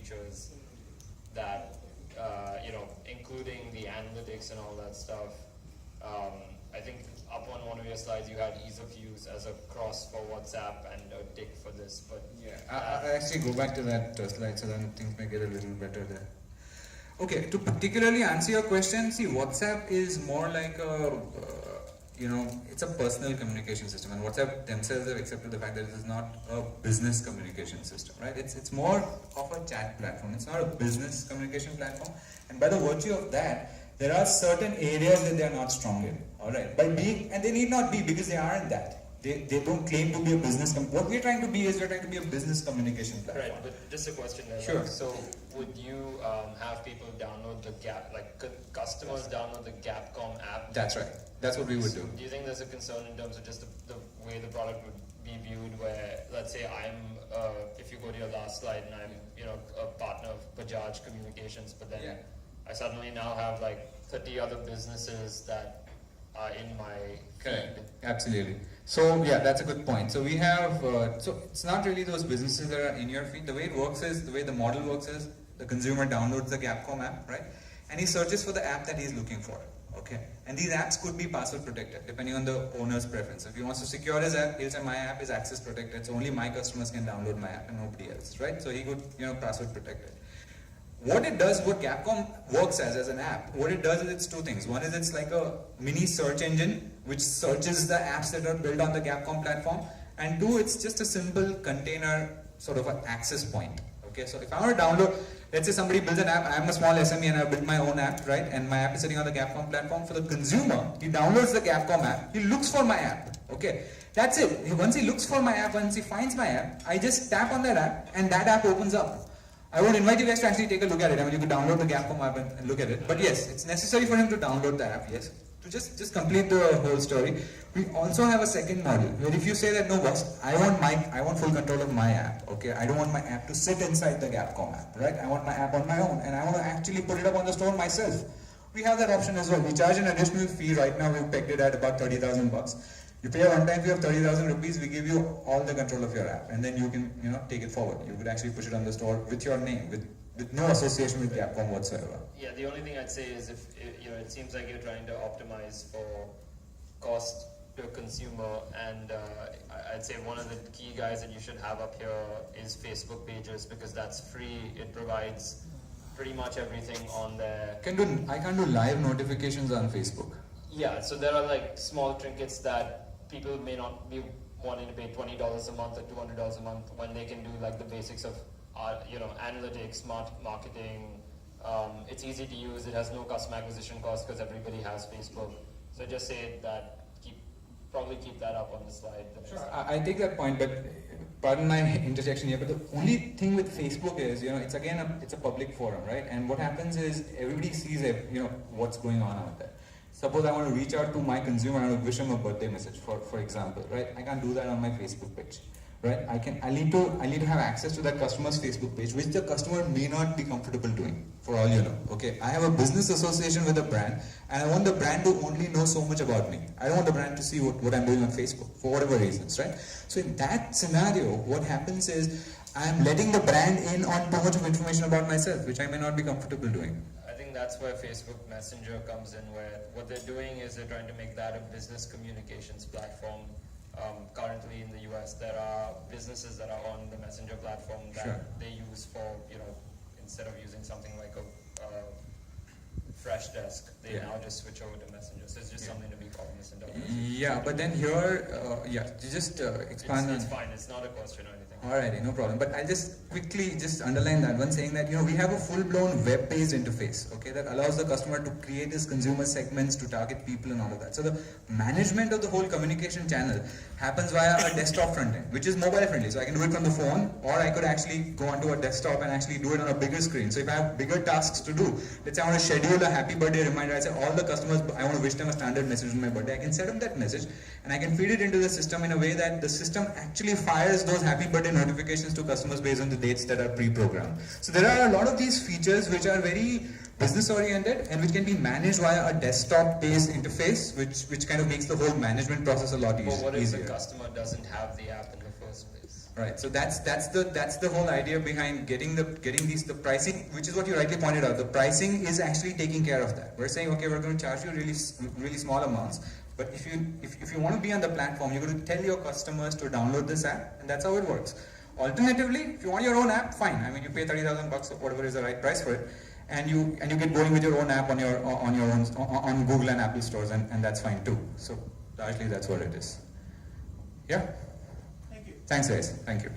features that, including the analytics and all that stuff. I think up on one of your slides you had ease of use as a cross for WhatsApp and a tick for this, but yeah, I actually go back to that slide so then things may get a little better there. Okay, to particularly answer your question, see, WhatsApp is more like a, it's a personal communication system, and WhatsApp themselves have accepted the fact that it is not a business communication system, right? It's more of a chat platform. It's not a business communication platform, and by the virtue of that, there are certain areas that they are not strong in, alright? And they need not be, because they aren't that. They don't claim to be a business. What we're trying to be is we're trying to be a business communication platform. Right, but just a question there. Sure. So would you have people download the Gap, customers download the Gapcom app? That's right. That's what we would do. Do you think there's a concern in terms of just the way the product would be viewed, where, let's say if you go to your last slide and I'm, a partner of Bajaj Communications, but then I suddenly now have 30 other businesses that are in my feed. Correct. Absolutely. So yeah, that's a good point. So we have, so it's not really those businesses that are in your feed. The way the model works is the consumer downloads the Gapcom app, right? And he searches for the app that he's looking for. Okay. And these apps could be password protected depending on the owner's preference. If he wants to secure his app, he'll say my app is access protected, so only my customers can download my app and nobody else, right? So he could, password protect it. What Gapcom works as an app, what it does is it's two things. One is it's like a mini search engine which searches the apps that are built on the Gapcom platform, and two, it's just a simple container sort of an access point. Okay, so if I want to download, let's say somebody builds an app, I'm a small SME and I've built my own app, right? And my app is sitting on the Gapcom platform. For the consumer, he downloads the Gapcom app, he looks for my app, okay? That's it. Once he looks for my app, once he finds my app, I just tap on that app and that app opens up. I would invite you guys to actually take a look at it. I mean, you could download the Gapcom app and look at it. But yes, it's necessary for him to download the app, yes. To just complete the whole story, we also have a second model where if you say that, no boss, I want full control of my app, okay? I don't want my app to sit inside the Gapcom app, right? I want my app on my own and I want to actually put it up on the store myself. We have that option as well. We charge an additional fee. Right now we've pegged it at about 30,000 bucks. You pay a one-time fee of 30,000 rupees, we give you all the control of your app, and then you can, take it forward. You could actually push it on the store with your name, with no association with Gapcom whatsoever. Yeah, the only thing I'd say is if, it seems like you're trying to optimize for cost to consumer, and I'd say one of the key guys that you should have up here is Facebook pages, because that's free. It provides pretty much everything on there. I can't do live notifications on Facebook. Yeah, so there are small trinkets that people may not be wanting to pay $20 a month or $200 a month when they can do the basics of analytics, marketing. It's easy to use. It has no customer acquisition cost because everybody has Facebook. So just say that. Probably keep that up on the slide. Sure, I take that point, but pardon my interjection here. But the only thing with Facebook is, it's again it's a public forum, right? And what happens is everybody sees what's going on out there. Suppose I want to reach out to my consumer and I want to wish him a birthday message, for example, right? I can't do that on my Facebook page, right? I need to have access to that customer's Facebook page, which the customer may not be comfortable doing, for all you know. Okay, I have a business association with a brand, and I want the brand to only know so much about me. I don't want the brand to see what I'm doing on Facebook for whatever reasons, right? So in that scenario, what happens is I'm letting the brand in on too much of information about myself, which I may not be comfortable doing. That's where Facebook Messenger comes in, where what they're doing is they're trying to make that a business communications platform. Currently in the US, there are businesses that are on the Messenger platform that they use for, instead of using something like a Freshdesk, they now just switch over to Messenger. So it's just something to be cognizant of. Yeah, but then here, just expand It's fine, it's not a question or anything. Alrighty, no problem. But I'll just quickly underline that one, saying that we have a full-blown web-based interface, okay, that allows the customer to create his consumer segments, to target people and all of that. So the management of the whole communication channel happens via a desktop front end, which is mobile friendly. So I can do it from the phone, or I could actually go onto a desktop and actually do it on a bigger screen. So if I have bigger tasks to do, let's say I want to schedule a happy birthday reminder, I say all the customers, I want to wish them a standard message on my birthday. I can set up that message and I can feed it into the system in a way that the system actually fires those happy birthday notifications to customers based on the dates that are pre-programmed. So there are a lot of these features which are very business oriented and which can be managed via a desktop based interface, which kind of makes the whole management process a lot easier. But what if the customer doesn't have the app in the first place? Right. So that's the whole idea behind getting the pricing, which is what you rightly pointed out. The pricing is actually taking care of that. We're saying, okay, we're going to charge you really small amounts, but if you want to be on the platform, you're going to tell your customers to download this app, and that's how it works. Alternatively, if you want your own app, fine. I mean, you pay $30,000 or whatever is the right price for it, and you get going with your own app on your own on Google and Apple stores, and that's fine too. So largely that's what it is. Yeah. Thank you. Thanks, guys. Thank you.